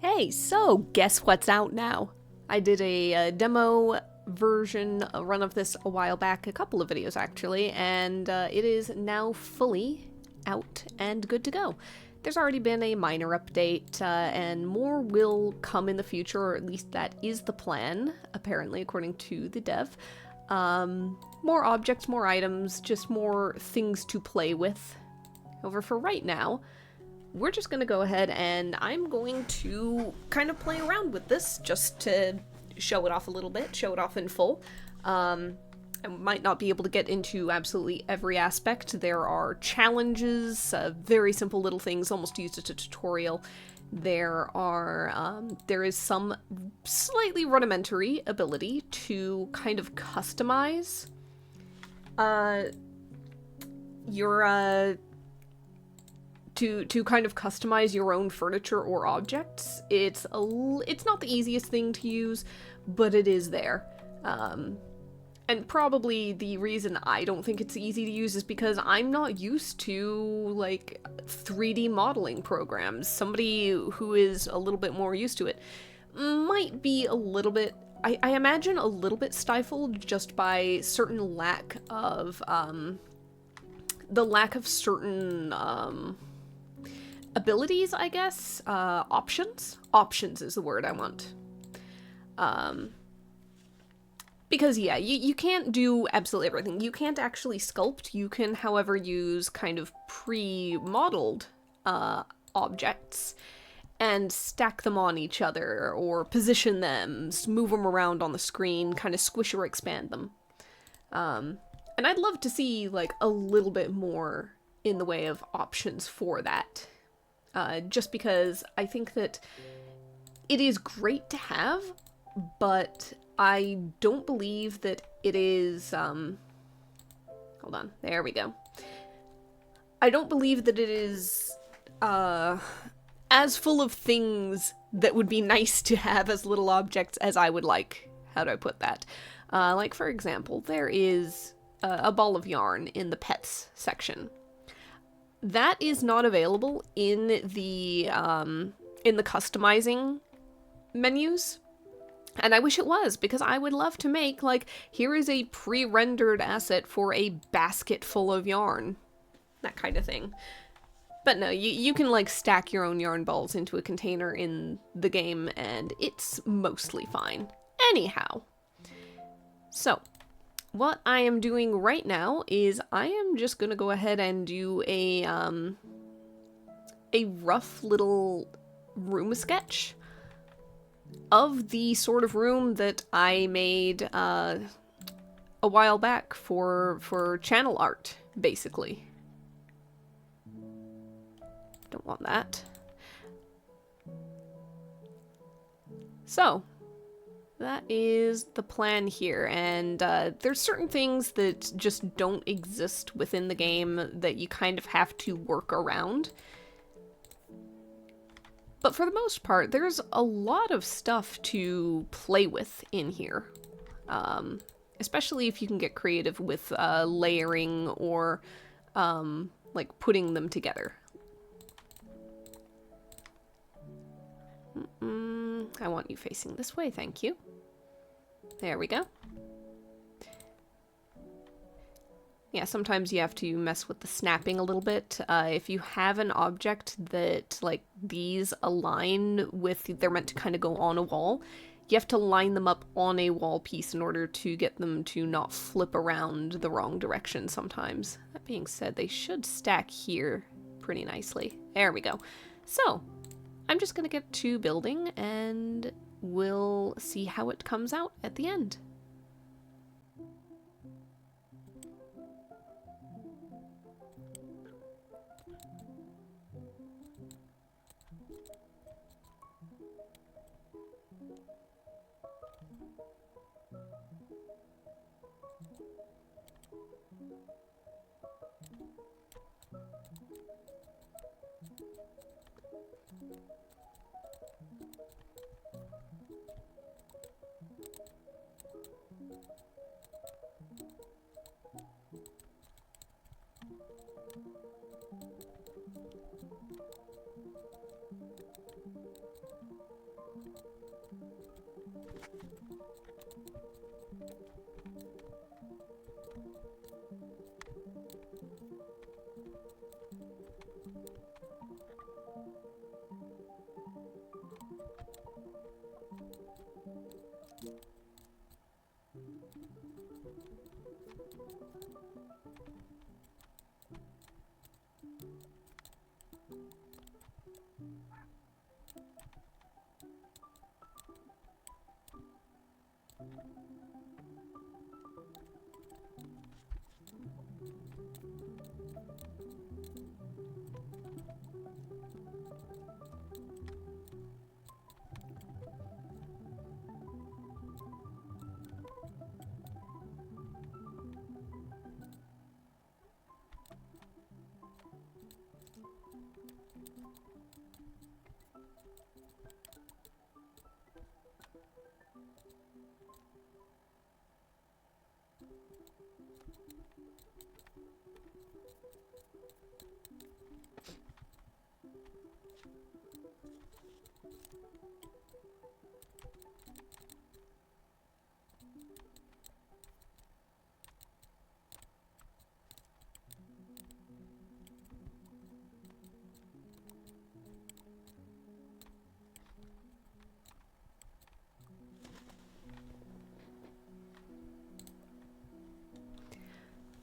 Hey, so guess what's out now? I did a demo version, a run of this a while back, a couple of videos actually, and it is now fully out and good to go. There's already been a minor update, and more will come in the future, or at least that is the plan, apparently, according to the dev. More objects, more items, just more things to play with. However, for right now, we're just going to go ahead and I'm going to kind of play around with this just to show it off a little bit, show it off in full. I might not be able to get into absolutely every aspect. There are challenges, very simple little things, almost used as a tutorial. There is some slightly rudimentary ability to kind of customize your to kind of customize your own furniture or objects. It's not the easiest thing to use, but it is there. And probably the reason I don't think it's easy to use is because I'm not used to, like, 3D modeling programs. Somebody who is a little bit more used to it might be a little bit, I imagine a little bit stifled just by certain lack of, the lack of certain, abilities, I guess? Options? Options is the word I want. Because, yeah, you can't do absolutely everything. You can't actually sculpt. You can, however, use kind of pre-modeled objects and stack them on each other, or position them, move them around on the screen, kind of squish or expand them. And I'd love to see, like, a little bit more in the way of options for that. Just because I think that it is great to have, but I don't believe that it is, hold on, there we go. I don't believe that it is, as full of things that would be nice to have as little objects as I would like. How do I put that? Like, for example, there is a ball of yarn in the pets section. That is not available in the customizing menus. And I wish it was, because I would love to make, like, here is a pre-rendered asset for a basket full of yarn. That kind of thing. But no, you can, like, stack your own yarn balls into a container in the game, and it's mostly fine. Anyhow. So, what I am doing right now is I am just gonna go ahead and do a rough little room sketch of the sort of room that I made a while back for channel art, basically. Don't want that. So, that is the plan here, and there's certain things that just don't exist within the game that you kind of have to work around. But for the most part, there's a lot of stuff to play with in here. Especially if you can get creative with layering or like putting them together. I want you facing this way, thank you. There we go. Yeah, sometimes you have to mess with the snapping a little bit. If you have an object that, like, these align with, they're meant to kind of go on a wall, you have to line them up on a wall piece in order to get them to not flip around the wrong direction sometimes. That being said, they should stack here pretty nicely. There we go. So, I'm just gonna get to building, and we'll see how it comes out at the end.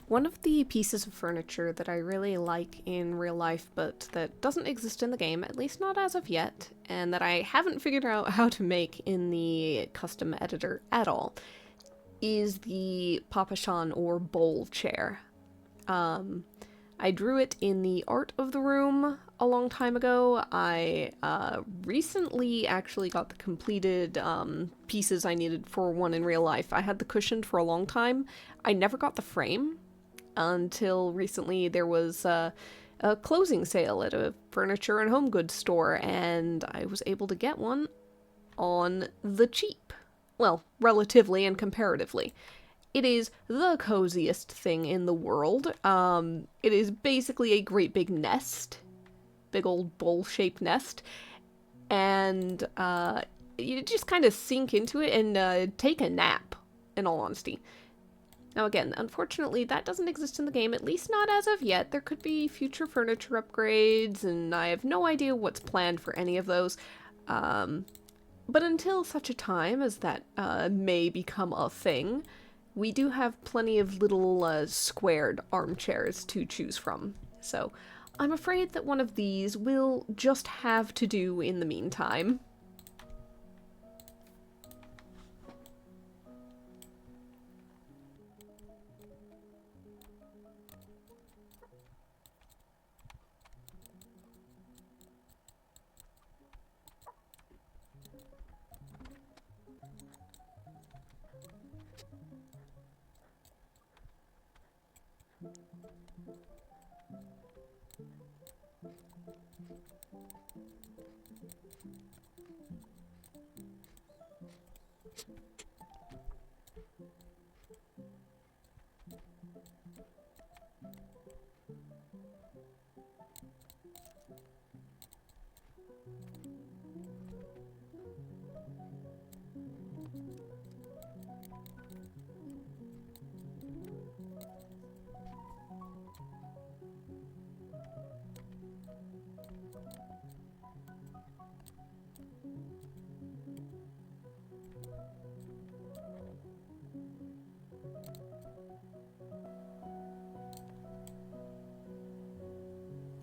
One of the pieces of furniture that I really like in real life, but that doesn't exist in the game, at least not as of yet, and that I haven't figured out how to make in the custom editor at all, is the Papashan or bowl chair. I drew it in the art of the room a long time ago. I recently actually got the completed pieces I needed for one in real life. I had the cushion for a long time. I never got the frame until recently. There was a closing sale at a furniture and home goods store, and I was able to get one on the cheap. Well, relatively and comparatively. It is the coziest thing in the world. It is basically a great big nest. Big old bowl-shaped nest. And you just kind of sink into it and take a nap, in all honesty. Now again, unfortunately, that doesn't exist in the game, at least not as of yet. There could be future furniture upgrades, and I have no idea what's planned for any of those. But until such a time as that may become a thing, we do have plenty of little squared armchairs to choose from. So I'm afraid that one of these will just have to do in the meantime.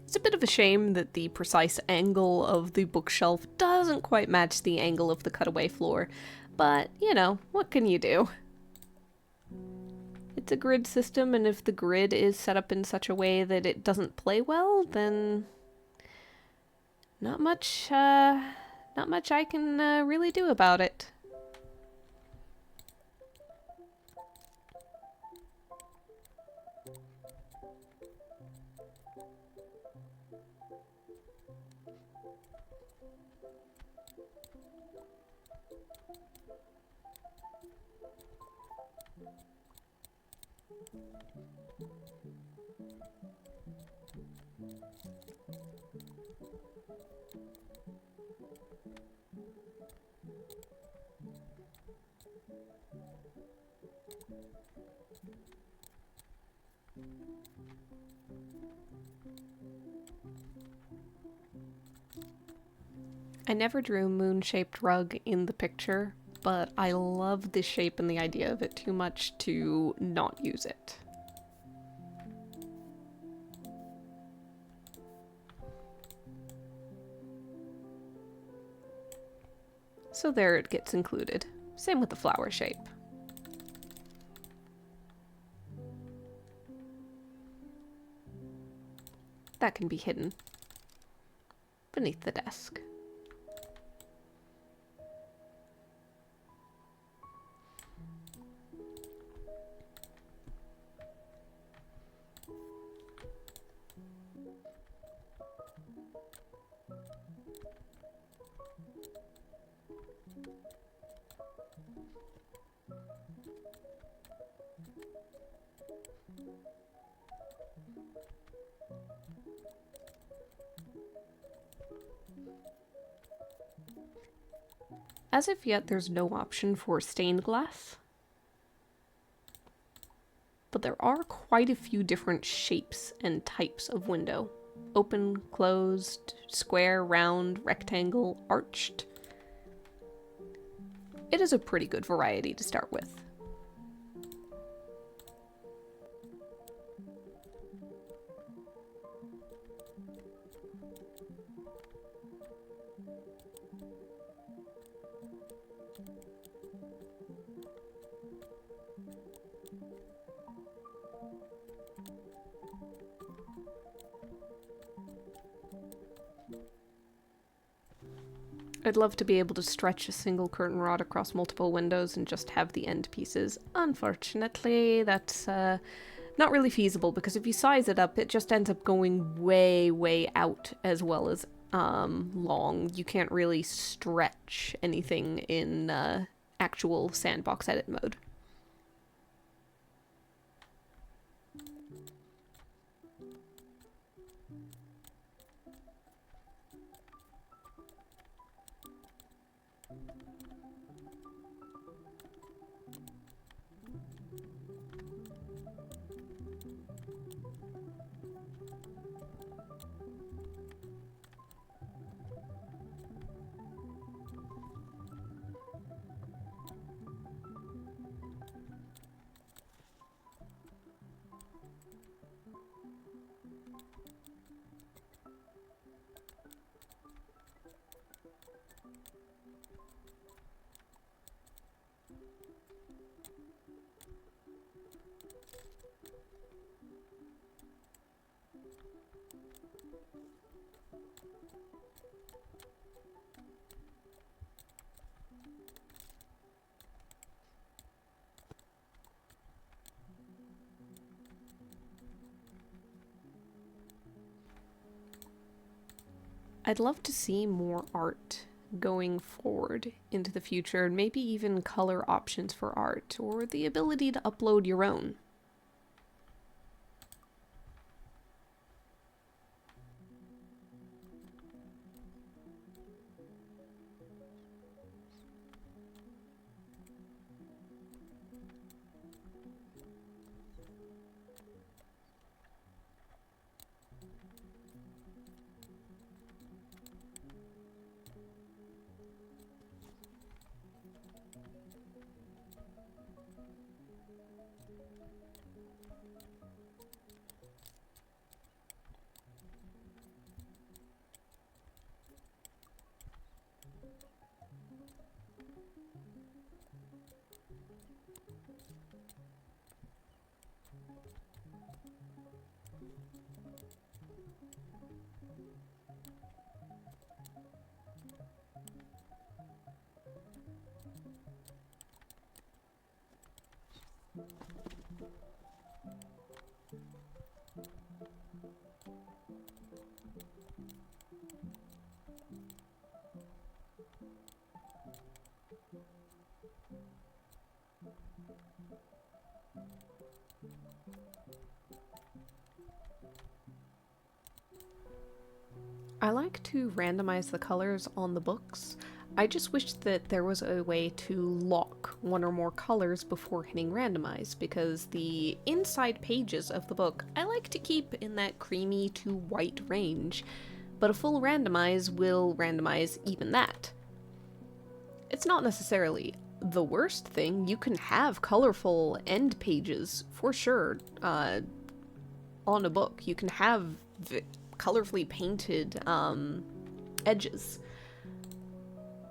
It's a bit of a shame that the precise angle of the bookshelf doesn't quite match the angle of the cutaway floor, but, you know, what can you do? It's a grid system, and if the grid is set up in such a way that it doesn't play well, then not much I can really do about it. I never drew a moon-shaped rug in the picture, but I love the shape and the idea of it too much to not use it. So there it gets included. Same with the flower shape. That can be hidden beneath the desk. As of yet, there's no option for stained glass, but there are quite a few different shapes and types of window. Open, closed, square, round, rectangle, arched. It is a pretty good variety to start with. I'd love to be able to stretch a single curtain rod across multiple windows and just have the end pieces. Unfortunately, that's not really feasible, because if you size it up, it just ends up going way, way out as well as long. You can't really stretch anything in actual sandbox edit mode. I'd love to see more art going forward into the future, and maybe even color options for art, or the ability to upload your own. I like to randomize the colors on the books. I just wish that there was a way to lock one or more colors before hitting randomize, because the inside pages of the book I like to keep in that creamy to white range, but a full randomize will randomize even that. It's not necessarily the worst thing. You can have colorful end pages for sure on a book. You can have colorfully painted edges.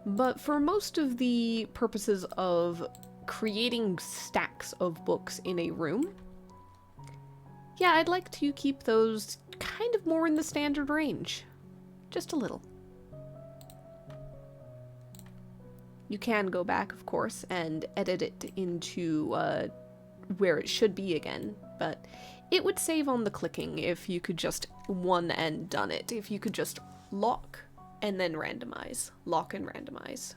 But for most of the purposes of creating stacks of books in a room, yeah, I'd like to keep those kind of more in the standard range. Just a little. You can go back, of course, and edit it into where it should be again, but it would save on the clicking if you could just one and done it. If you could just lock and then randomize. Lock and randomize.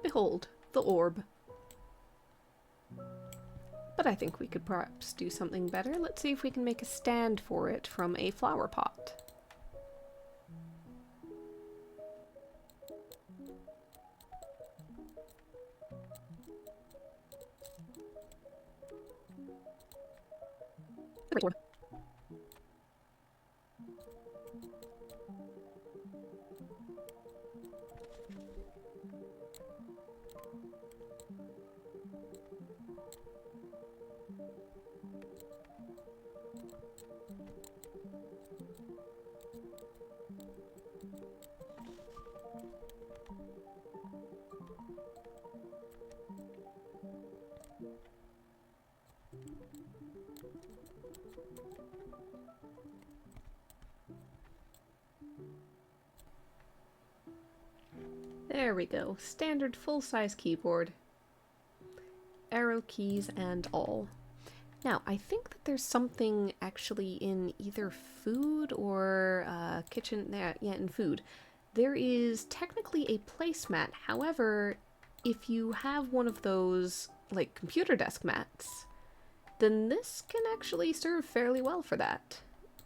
Behold, the orb. But I think we could perhaps do something better. Let's see if we can make a stand for it from a flower pot. There we go. Standard full-size keyboard. Arrow keys and all. Now, I think that there's something actually in either food or kitchen. Yeah, in food. There is technically a placemat. However, if you have one of those, like, computer desk mats, then this can actually serve fairly well for that.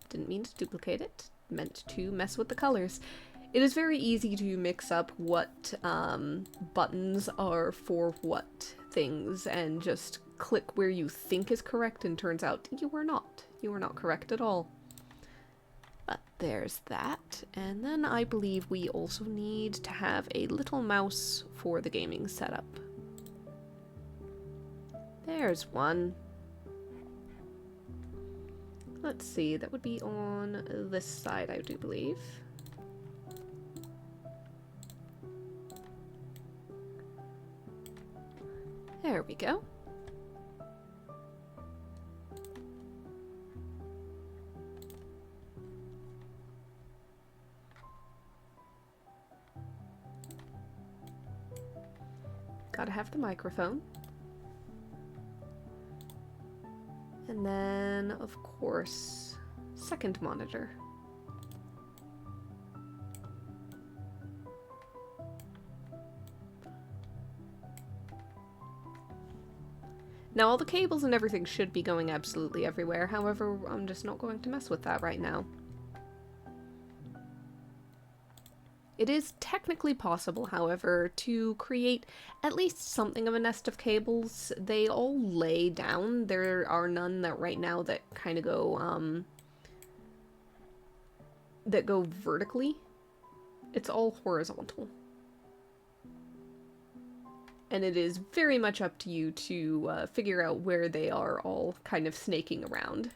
Didn't mean to duplicate it. Meant to mess with the colors. It is very easy to mix up what buttons are for what things and just click where you think is correct and turns out you are not. You are not correct at all. But there's that. And then I believe we also need to have a little mouse for the gaming setup. There's one. Let's see, that would be on this side, I do believe. There we go. Gotta have the microphone. And then, of course, second monitor. Now, all the cables and everything should be going absolutely everywhere, however, I'm just not going to mess with that right now. It is technically possible, however, to create at least something of a nest of cables. They all lay down. There are none that right now that kind of go, that go vertically. It's all horizontal. And it is very much up to you to figure out where they are all kind of snaking around.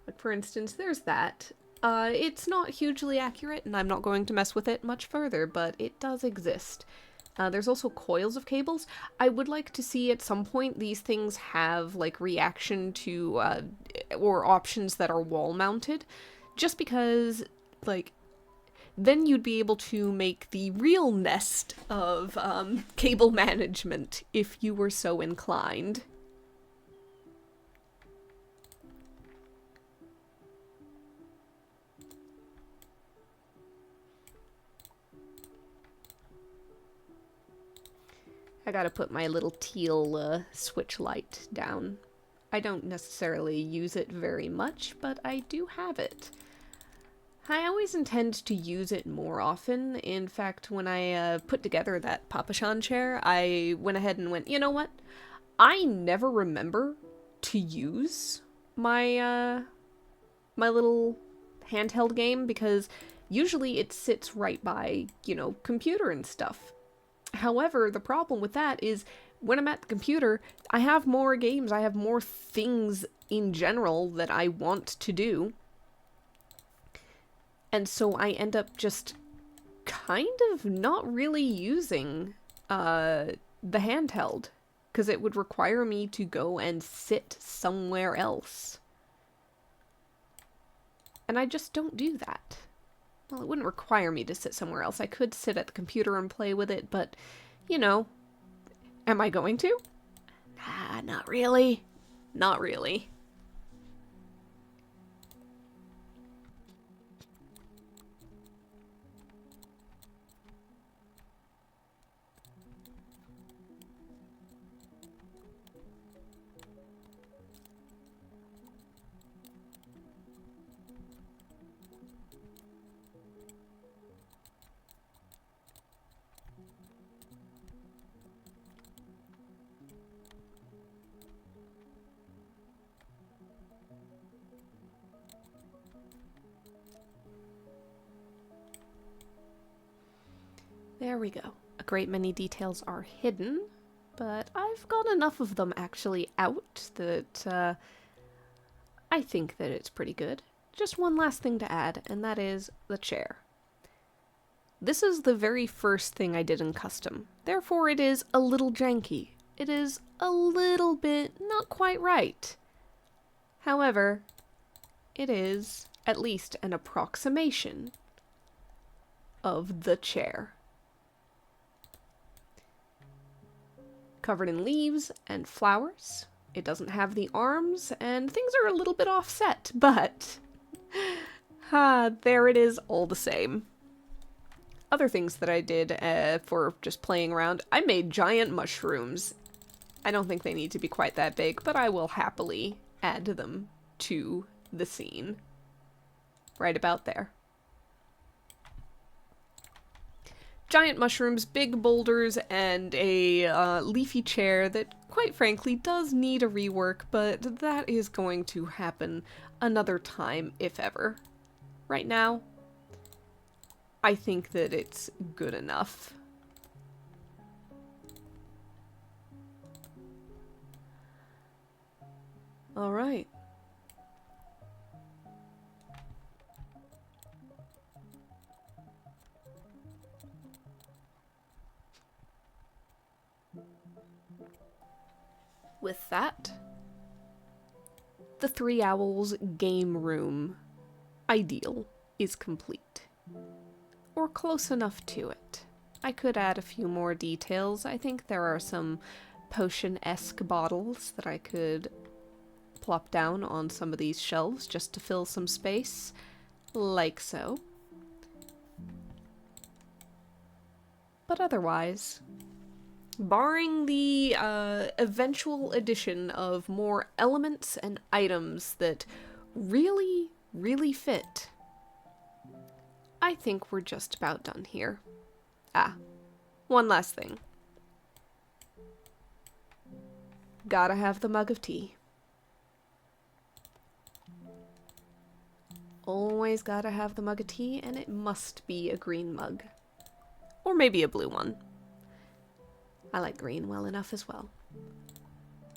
Like, for instance, there's that. It's not hugely accurate, and I'm not going to mess with it much further, but it does exist. There's also coils of cables. I would like to see at some point these things have, like, reaction to, or options that are wall-mounted, just because, like, then you'd be able to make the real nest of cable management if you were so inclined. I gotta put my little teal switch light down. I don't necessarily use it very much, but I do have it. I always intend to use it more often. In fact, when I put together that Papachan chair, I went ahead and went, you know what? I never remember to use my my little handheld game because usually it sits right by, you know, computer and stuff. However, the problem with that is when I'm at the computer, I have more games, I have more things in general that I want to do. And so I end up just kind of not really using the handheld because it would require me to go and sit somewhere else. And I just don't do that. Well, it wouldn't require me to sit somewhere else. I could sit at the computer and play with it, but, you know, am I going to? Not really. Not really. There we go. A great many details are hidden, but I've got enough of them actually out that I think that it's pretty good. Just one last thing to add, and that is the chair. This is the very first thing I did in custom, therefore it is a little janky. It is a little bit not quite right. However, it is at least an approximation of the chair. Covered in leaves and flowers. It doesn't have the arms, and things are a little bit offset, but there it is all the same. Other things that I did for just playing around, I made giant mushrooms. I don't think they need to be quite that big, but I will happily add them to the scene. Right about there. Giant mushrooms, big boulders, and a leafy chair that, quite frankly, does need a rework, but that is going to happen another time, if ever. Right now, I think that it's good enough. All right. With that, the Three Owls game room ideal is complete. Or close enough to it. I could add a few more details. I think there are some potion-esque bottles that I could plop down on some of these shelves just to fill some space, like so. But otherwise, barring the eventual addition of more elements and items that really, really fit, I think we're just about done here. One last thing. Gotta have the mug of tea. Always gotta have the mug of tea, and it must be a green mug. Or maybe a blue one. I like green well enough as well.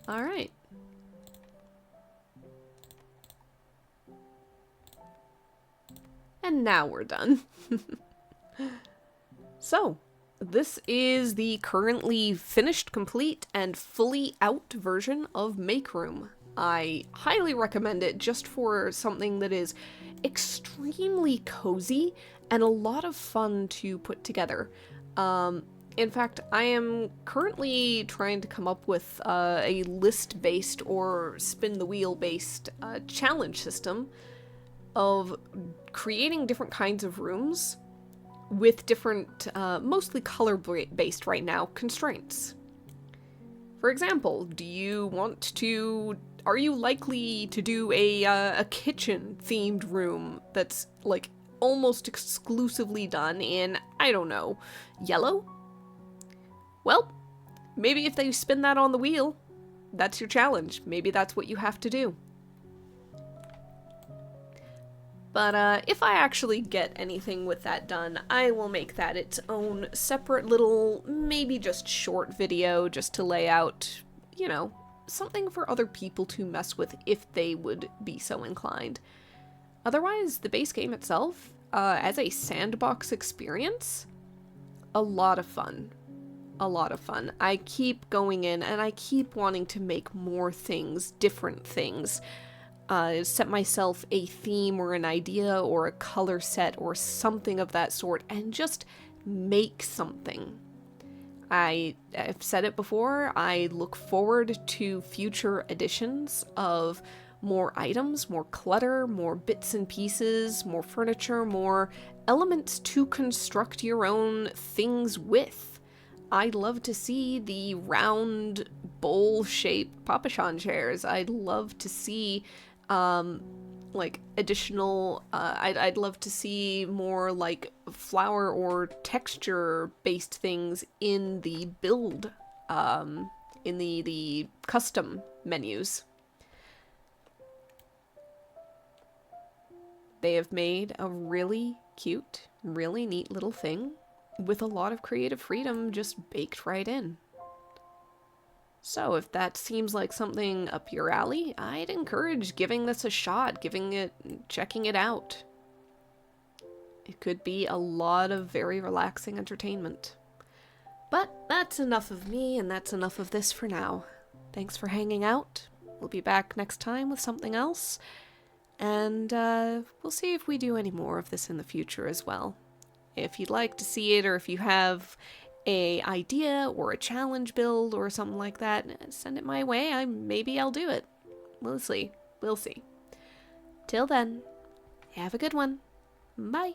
Alright. And now we're done. So, this is the currently finished, complete, and fully out version of MakeRoom. I highly recommend it just for something that is extremely cozy and a lot of fun to put together. In fact, I am currently trying to come up with a list-based or spin-the-wheel-based challenge system of creating different kinds of rooms with different, mostly color-based right now, constraints. For example, are you likely to do a kitchen-themed room that's, like, almost exclusively done in, I don't know, yellow? Well, maybe if they spin that on the wheel, that's your challenge. Maybe that's what you have to do. But if I actually get anything with that done, I will make that its own separate little, maybe just short video, just to lay out, you know, something for other people to mess with if they would be so inclined. Otherwise, the base game itself, as a sandbox experience, a lot of fun. A lot of fun. I keep going in and I keep wanting to make more things, different things. Set myself a theme or an idea or a color set or something of that sort and just make something. I've said it before, I look forward to future editions of more items, more clutter, more bits and pieces, more furniture, more elements to construct your own things with. I'd love to see the round bowl-shaped Papashan chairs. I'd love to see like additional, I'd love to see more like flower or texture based things in the build, in the custom menus. They have made a really cute, really neat little thing with a lot of creative freedom just baked right in. So if that seems like something up your alley, I'd encourage giving this a shot, checking it out. It could be a lot of very relaxing entertainment. But that's enough of me, and that's enough of this for now. Thanks for hanging out. We'll be back next time with something else, and we'll see if we do any more of this in the future as well. If you'd like to see it, or if you have a idea or a challenge build or something like that, send it my way. Maybe I'll do it. We'll see. Till then, have a good one. Bye.